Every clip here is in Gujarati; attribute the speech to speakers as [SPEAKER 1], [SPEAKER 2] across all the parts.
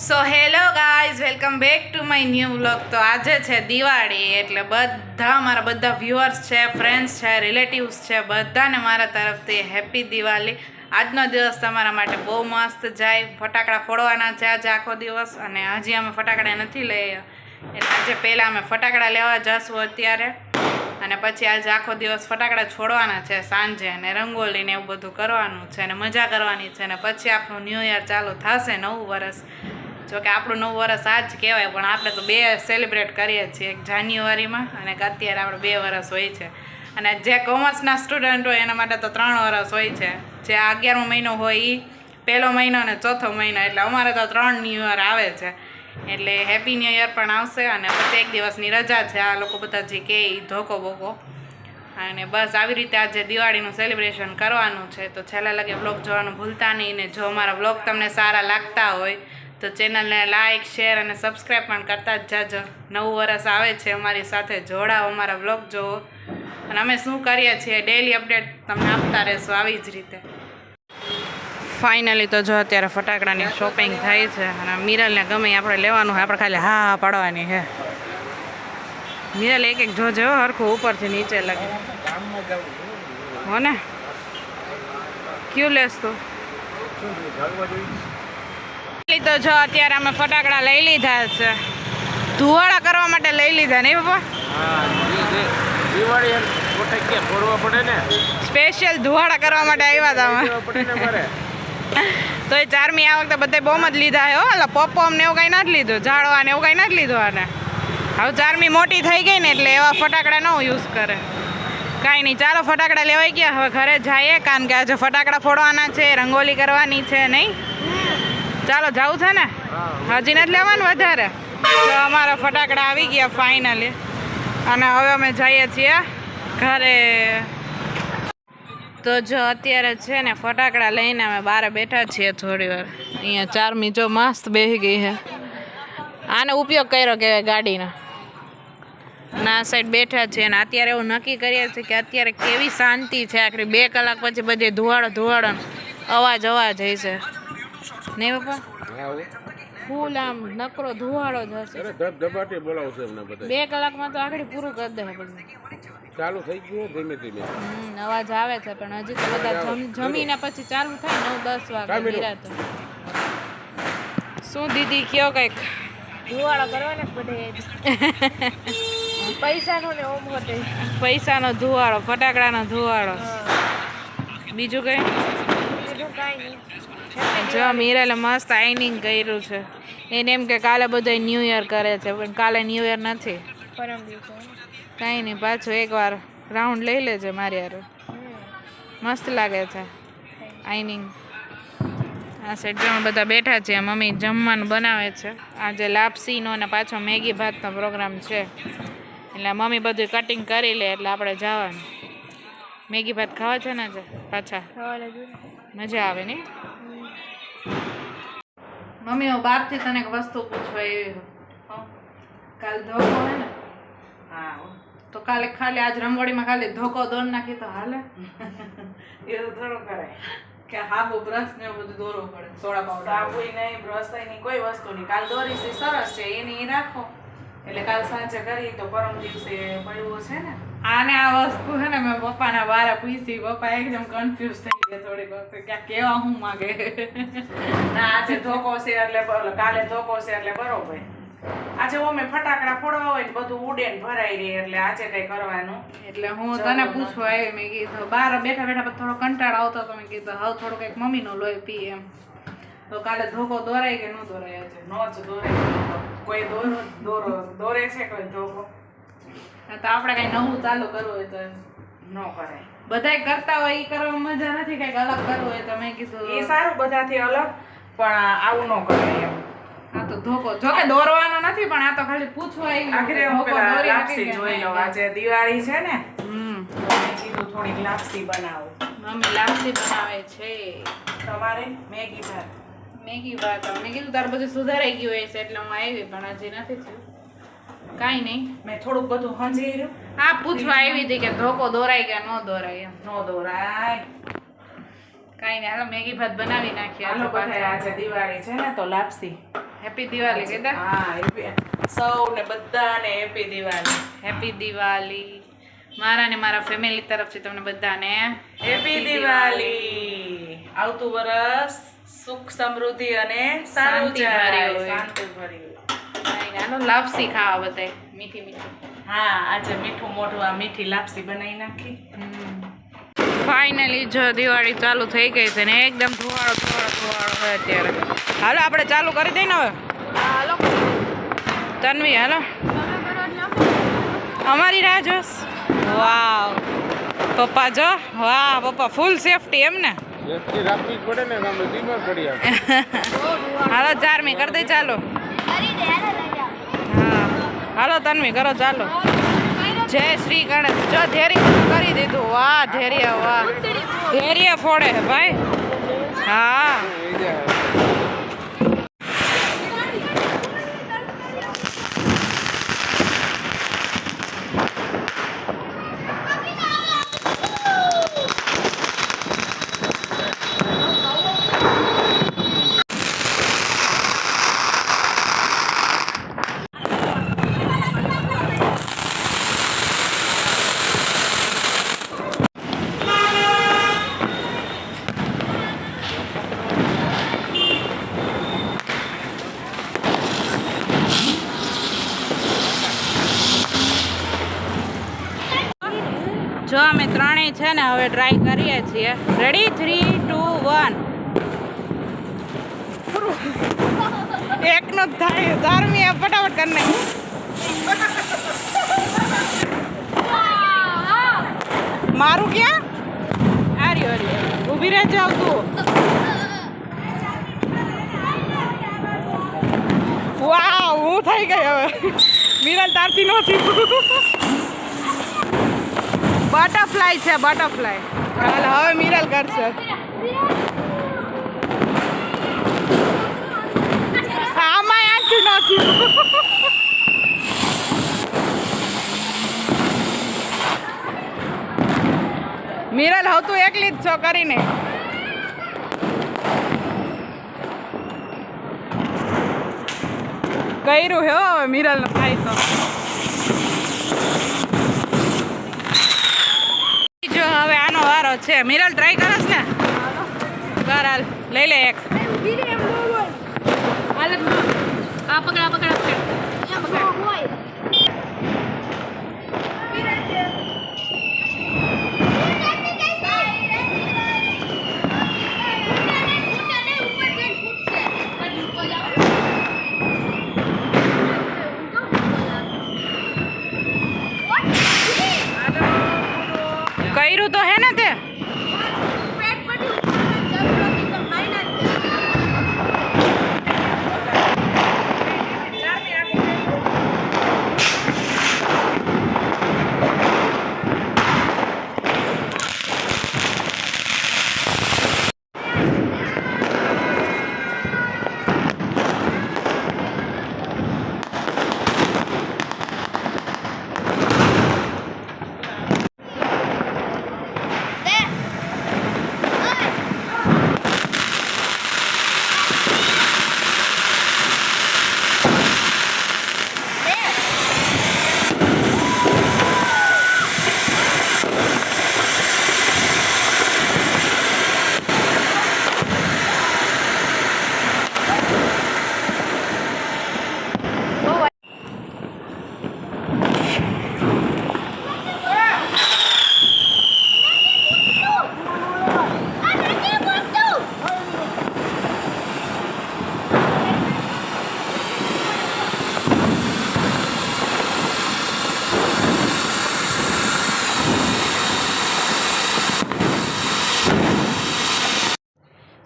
[SPEAKER 1] So hello guys, welcome back to my new vlog. તો આજે છે દિવાળી, એટલે બધા મારા બધા વ્યુઅર્સ છે, ફ્રેન્ડ્સ છે, રિલેટિવ્સ છે, બધાને મારા તરફથી હેપી દિવાળી. આજનો દિવસ તમારા માટે બહુ મસ્ત જાય. ફટાકડા ફોડવાના છે આજે આખો દિવસ, અને હજી અમે ફટાકડા નથી લઈ, એટલે આજે પહેલાં અમે ફટાકડા લેવા જઈશું અત્યારે, અને પછી આજે આખો દિવસ ફટાકડા છોડવાના છે સાંજે, અને રંગોલી ને એવું બધું કરવાનું છે, અને મજા કરવાની છે, અને પછી આપણું ન્યૂ યર ચાલુ થશે, નવું વર્ષ. જોકે આપણું નવું વર્ષ આ જ કહેવાય, પણ આપણે તો બે સેલિબ્રેટ કરીએ છીએ, એક જાન્યુઆરીમાં અને અત્યારે આપણે 2 વર્ષ હોય છે. અને જે કોમર્સના સ્ટુડન્ટ હોય એના માટે તો 3 વર્ષ હોય છે. જે 11મો મહિનો હોય એ પહેલો મહિનો અને ચોથો મહિનો, એટલે અમારે તો 3 ન્યૂ યર આવે છે. એટલે હેપી ન્યૂ યર પણ આવશે, અને પછી 1 દિવસની રજા છે. આ લોકો બધા જે કહે એ ધોકો બોકો, અને બસ આવી રીતે આજે દિવાળીનું સેલિબ્રેશન કરવાનું છે. તો છેલ્લા લગે વ્લોગ જોવાનું ભૂલતા નહીં, ને જો અમારા વ્લોગ તમને સારા લાગતા હોય તો ચેનલને લાઇક, શેર અને સબસ્ક્રાઈબ પણ કરતા જ જાજો. નવું વર્ષ આવે છે, અમારી સાથે જોડાઓ, અમારા વ્લોગ જોવો, અને અમે શું કરીએ છીએ ડેઈલી અપડેટ તમને આપતા રહેશું આવી જ રીતે. ફાઇનલી તો જો અત્યારે ફટાકડાની શોપિંગ થાય છે, અને મિરલને ગમે આપણે લેવાનું હોય, આપણે ખાલી હા પાડવાની છે. મિરલ એક જોજો હરખું ઉપરથી નીચે લાગે હો ને. ક્યું લેસ તું? તો જો અત્યારે અમે ફટાકડા લઈ લીધા છે, ધુવાડા કરવા માટે લઈ લીધા નહીં બાપા? સ્પેશિયલ ધુવાડા કરવા માટે આવ્યા હતા. તો એ ચારમી આ વખતે બધા બોમ જ લીધા હે. એટલે પોપકોર્ન ને એવું કઈ નથી લીધું, ઝાડવા ને એવું કઈ નથી લીધું. અને હવે ચારમી મોટી થઈ ગઈ ને એટલે એવા ફટાકડા ન યુઝ કરે. કાંઈ નહીં, ચાલો ફટાકડા લેવાઈ ગયા, હવે ઘરે જઈએ, કારણ કે આજે ફટાકડા ફોડવાના છે, રંગોલી કરવાની છે. નહીં ચાલો જવું છે ને, હજી નથી લેવાનું વધારે. તો અમારા ફટાકડા આવી ગયા ફાઇનલી, અને હવે અમે જઈએ છીએ ઘરે. તો જો અત્યારે છે ને ફટાકડા લઈને અમે બહાર બેઠા છીએ થોડી વાર. અહીંયા ચારમી જો મસ્ત બેસી ગઈ છે, આનો ઉપયોગ કર્યો કહેવાય ગાડીનો. ના સાઈડ બેઠા છીએ, અને અત્યારે એવું નક્કી કરીએ છીએ કે અત્યારે કેવી શાંતિ છે. આખરી 2 કલાક પછી બધે ધુવાડો અવાજ હશે નહીં બાપા? ફૂલ આમ નકરો ધુવાડો જ હશે. 2 કલાકમાં તો આખરી પૂરું કરી દે બધું.
[SPEAKER 2] ચાલુ થઈ ગયું ધીમે ધીમે.
[SPEAKER 1] અવાજ આવે છે, પણ હજી તો બધા જમીને પછી ચાલુ થાય 9-10 વાગે નિરાતે. શું દીદી કયો કંઈક?
[SPEAKER 3] ધુવાડો કરવાનો બધે. પૈસાનો ને ઓમ હોતે.
[SPEAKER 1] પૈસાનો ધુવાડો, ફટાકડાનો ધુવાડો. બીજું કઈ?
[SPEAKER 3] બીજું કાંઈ નહીં.
[SPEAKER 1] જો મીરાલે મસ્ત આઈનિંગ કર્યું છે. એને એમ કે કાલે બધા ન્યૂ યર કરે છે, પણ કાલે ન્યૂ યર નથી,
[SPEAKER 3] પરમ દિવસે.
[SPEAKER 1] કાંઈ નહીં, પાછું એકવાર રાઉન્ડ લઈ લેજે મારી યાર. મસ્ત લાગે છે આઈનિંગ. આ સાઈડ બધા બેઠા છે, મમ્મી જમવાનું બનાવે છે. આજે લાપસીનો અને પાછો મેગી ભાતનો પ્રોગ્રામ છે, એટલે મમ્મી બધું કટિંગ કરી લે એટલે આપણે જવાનું. મેગી ભાત ખાવા છે ને આજે પાછા? મજા આવે ને. મમ્મી હું બહારથી તને એક વસ્તુ પૂછવા એવી, કાલ ધોકો હે ને? હા, તો કાલે ખાલી આજ રંગોળીમાં ખાલી ધોકો દોર નાખી તો હાલે?
[SPEAKER 4] એવું થોડું કરાય
[SPEAKER 1] કે હાબુ બ્રશ ને એવું બધું દોરવું પડે, સોડા પાવડર?
[SPEAKER 4] સાબુ નહીં, બ્રશ નહીં, કોઈ વસ્તુ નહીં. કાલ દોરી છે સરસ છે, એની રાખો, એટલે કાલ સાંજે કરી તો પરમ દિવસે પડવું છે ને.
[SPEAKER 1] આને આ વસ્તુ છે ને મેં પપ્પાના બારે પૂછી, પપ્પા એકદમ કન્ફ્યુઝ થઈ ગયા થોડીક વખતે કે કેવા હું માગે.
[SPEAKER 4] ના, આજે ધોકો છે એટલે કાલે ધોકો છે એટલે બરોબર. આજે અમે ફટાકડા ફોડવા હોય ને બધું ઉડે ને ભરાઈ રહે, એટલે આજે કઈ કરવાનું.
[SPEAKER 1] એટલે હું તને પૂછવા આવી, મેં કીધું બહાર બેઠા બેઠા થોડો કંટાળો આવતો તો મેં કીધું હવે થોડું કંઈક મમ્મીનો લોહી પી એમ. તો કાલે ધોકો દોરાય કે ન દોરાય? આજે
[SPEAKER 4] નો જ દોરે, કોઈ દોરે છે કોઈ ધોકો.
[SPEAKER 1] તો આપણે કઈ નવું ચાલુ કરવું હોય તો
[SPEAKER 4] ન કરાય.
[SPEAKER 1] બધાય કરતા હોય એ કરવામાં મજા નથી, કઈક અલગ કરવું હોય તો મેં કીધું
[SPEAKER 4] એ સારું બધાથી અલગ, પણ આવું ન કરાય એમ.
[SPEAKER 1] આ તો ધોકો જોકે દોરવાનો નથી, પણ આ તો ખાલી પૂછવા આવી.
[SPEAKER 4] આખરે હું પેલા લાપસી જોઈ લઉં, આજે દિવાળી છે ને.
[SPEAKER 1] મેં
[SPEAKER 4] કીધું થોડીક લાપસી બનાવું.
[SPEAKER 1] મમ્મી લાપસી બનાવે છે.
[SPEAKER 4] તમારે મેગી ભાત?
[SPEAKER 1] મેગી ભાત મેં કીધું તાર બધું સુધારાઈ ગયું હોય છે એટલે હું આવી, પણ હજી નથી થયું. કાંઈ નહીં,
[SPEAKER 4] મેં થોડુંક બધું હંજી.
[SPEAKER 1] આ પૂછવા આવી હતી કે ધોકો દોરાય કે ન દોરાય એમ.
[SPEAKER 4] ન દોરાય.
[SPEAKER 1] કાંઈ નહીં, હાલો મેગી ભાત બનાવી નાખીએ.
[SPEAKER 4] હાલો બધા આજે દિવાળી છે ને તો લાપસી.
[SPEAKER 1] હેપી દિવાળી કીધા.
[SPEAKER 4] હા સૌને બધાને હેપી દિવાળી.
[SPEAKER 1] હેપી દિવાળી મારા ને મારા ફેમિલી તરફથી તમને બધાને
[SPEAKER 4] હેપી દિવાળી. આવતું વરસ સુખ સમૃદ્ધિ અને સારું
[SPEAKER 1] શાંતિ
[SPEAKER 4] જાય.
[SPEAKER 1] ભર્યું હોય.
[SPEAKER 4] શાંતિ ભર્યું.
[SPEAKER 1] કાંઈ નહીં, હાલો લાપસી ખાવા બધાય મીઠી મીઠી.
[SPEAKER 4] હા આજે મીઠું મોઢું આ મીઠી લાપસી બનાવી નાખી.
[SPEAKER 1] ફાઇનલી જો દિવાળી ચાલુ થઈ ગઈ છે ને એકદમ ધુવાળો હોય અત્યારે. હાલો આપણે ચાલુ કરી દઈએ ને હવે.
[SPEAKER 3] હાલો
[SPEAKER 1] તન્વી હાલો અમારી રાહ જોશ. વાવ પપ્પા જો વાહ પપ્પા ફૂલ સેફટી એમ ને.
[SPEAKER 2] સેફટી રાખવી જ પડે ને અમે બીમાર પડી આવે.
[SPEAKER 1] હાલો 4મી કરી દઈ ચાલો.
[SPEAKER 3] કરી દે હાલો લઈ જાઓ.
[SPEAKER 1] હા હાલો તન્વી કરો ચાલો. જય શ્રી ગણેશ જો ધૈર્ય કરી દીધું. વાહ ધૈર્ય વાહ ધૈર્ય ફોડે હે ભાઈ. હા જો અમે ત્રણેય છે ને હવે ટ્રાય કરીએ છીએ. રેડી 3 2 1 એકનો જ થાય. 4મી ફટાફટ કરી નાખ. મારું ક્યાં આર્યો ઊભી રહેજે આવતું. વાહ હું થઈ ગઈ હવે. મિરલ તારથી નહોતી. બટરફ્લાય છે બટરફ્લાય. હાલ હવે મિરલ કરશે. આમાં આંચું નથી. મિરલ હવે તું એકલી જ છો કરીને. કર્યું હે હવે મિરલ નો થાય તો. જો હવે આનો વારો છે. મિરલ ટ્રાય કરસ ને કર હાલ લઈ લે એક. આ પકડા પકડા પકડા. કર્યું તો હે ને તે.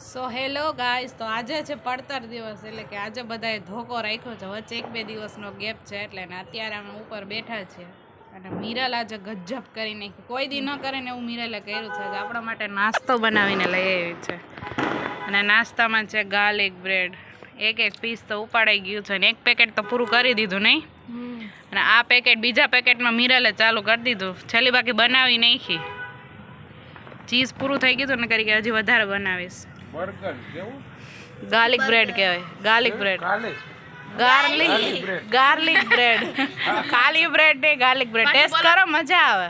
[SPEAKER 1] સો હેલો ગાઈસ, તો આજે છે પડતર દિવસ, એટલે કે આજે બધાએ ધોકો રાખ્યો છે. વચ્ચે 1-2 દિવસનો ગેપ છે એટલે ને અત્યારે અમે ઉપર બેઠા છીએ અને મિરલ આજે ગજબ કરી નાખી. કોઈ દી ન કરે ને એવું મિરલે કર્યું છે. આપણા માટે નાસ્તો બનાવીને લઈ આવી છે અને નાસ્તામાં છે ગાર્લિક બ્રેડ. એક પીસ તો ઉપાડાઈ ગયું છે ને એક પેકેટ તો પૂરું કરી દીધું નહીં. અને આ પેકેટ બીજા પેકેટમાં મિરલે ચાલુ કરી દીધું. છેલ્લી બાકી બનાવી નાખી. ચીઝ પૂરું થઈ ગયું હતું ને કરી કે હજી વધારે બનાવીશ.
[SPEAKER 2] બર્ગર કેવું
[SPEAKER 1] ગાર્લિક બ્રેડ કહેવાય, ગાર્લિક બ્રેડ,
[SPEAKER 2] કાલે
[SPEAKER 1] ગાર્લિક બ્રેડ, ખાલી બ્રેડ નહીં, ગાર્લિક બ્રેડ. ટેસ્ટ કરો, મજા આવે.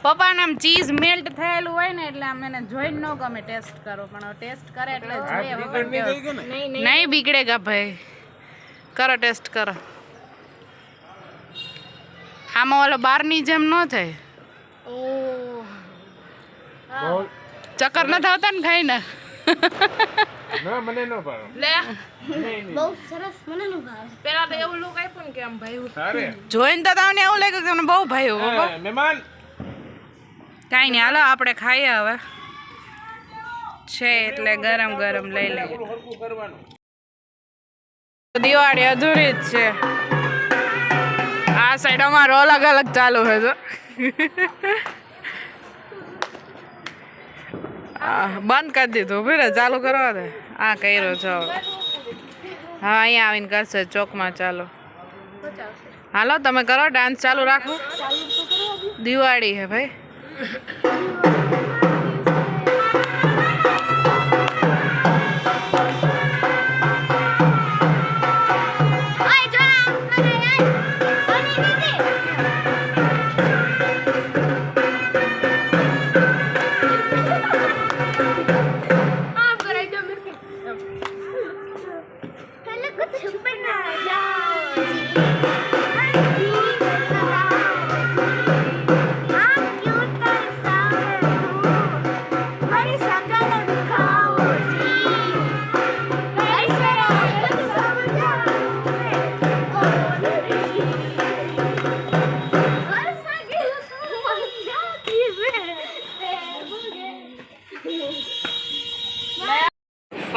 [SPEAKER 1] પપ્પાને આમ ચીઝ મેલ્ટ થયેલું હોય ને એટલે આમ એને જોઈને ન ગમે ટેસ્ટ કરો, પણ ટેસ્ટ કરે એટલે જોઈએ વગર કેવું. નહીં બીગડેગા ભાઈ, કરો ટેસ્ટ કરો. આમાં ઓલો બહારની જેમ ન થાય, ચક્કર ન આવતા ને ખાઈને.
[SPEAKER 2] ના મને ન ભાવે.
[SPEAKER 1] લે
[SPEAKER 3] બહુ સરસ મને નું ભાવે.
[SPEAKER 1] પેલા તો એવું લુક આપ્યું ને કે આમ ભાઈ
[SPEAKER 2] સારે
[SPEAKER 1] જોઈને તો તમને એવું લાગ્યું કે તમને બહુ ભાઈ પપ્પા.
[SPEAKER 2] મહેમાન
[SPEAKER 1] કાંઈ નહીં, હાલો આપણે ખાઈએ હવે. છે એટલે ગરમ ગરમ લઈ લઈએ.
[SPEAKER 2] હરકું કરવાનું.
[SPEAKER 1] દિવાળી અધૂરી જ છે. આ સાઈડ અમારો અલગ અલગ ચાલુ છે તો બંધ કરી દીધું, ભીરે ચાલુ કરવા દે. આ કર્યો છો હવે. હા અહીંયા આવીને કરશે ચોકમાં. ચાલો હાલો તમે કરો ડાન્સ ચાલુ રાખો. દિવાળી હે ભાઈ.
[SPEAKER 3] ઓય જો મને યાર બની દીધી. આમ કરાઈ દો મેરે पहले कुछ बना जाओ जी आप क्यों तरसाओ मेरी शकल दिखाओ जी ऐसे कुछ समझाओ और सगे समझाती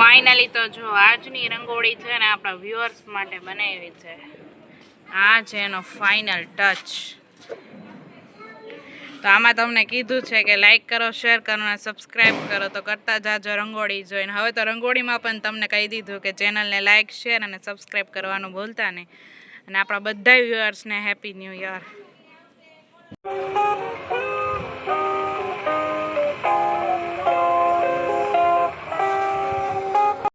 [SPEAKER 1] ફાઇનલી તો જો આજની રંગોળી છે ને આપણા વ્યુઅર્સ માટે બનાવી છે. આ છે એનો ફાઇનલ ટચ. તો આમાં તમને કીધું છે કે લાઈક કરો, શેર કરો અને સબસ્ક્રાઈબ કરો, તો કરતા જાજો રંગોળી જોઈને. હવે તો રંગોળીમાં પણ તમને કહી દીધું કે ચેનલને લાઈક, શેર અને સબસ્ક્રાઈબ કરવાનું ભૂલતા નહીં. અને આપણા બધા વ્યુઅર્સને હેપી ન્યૂ યર.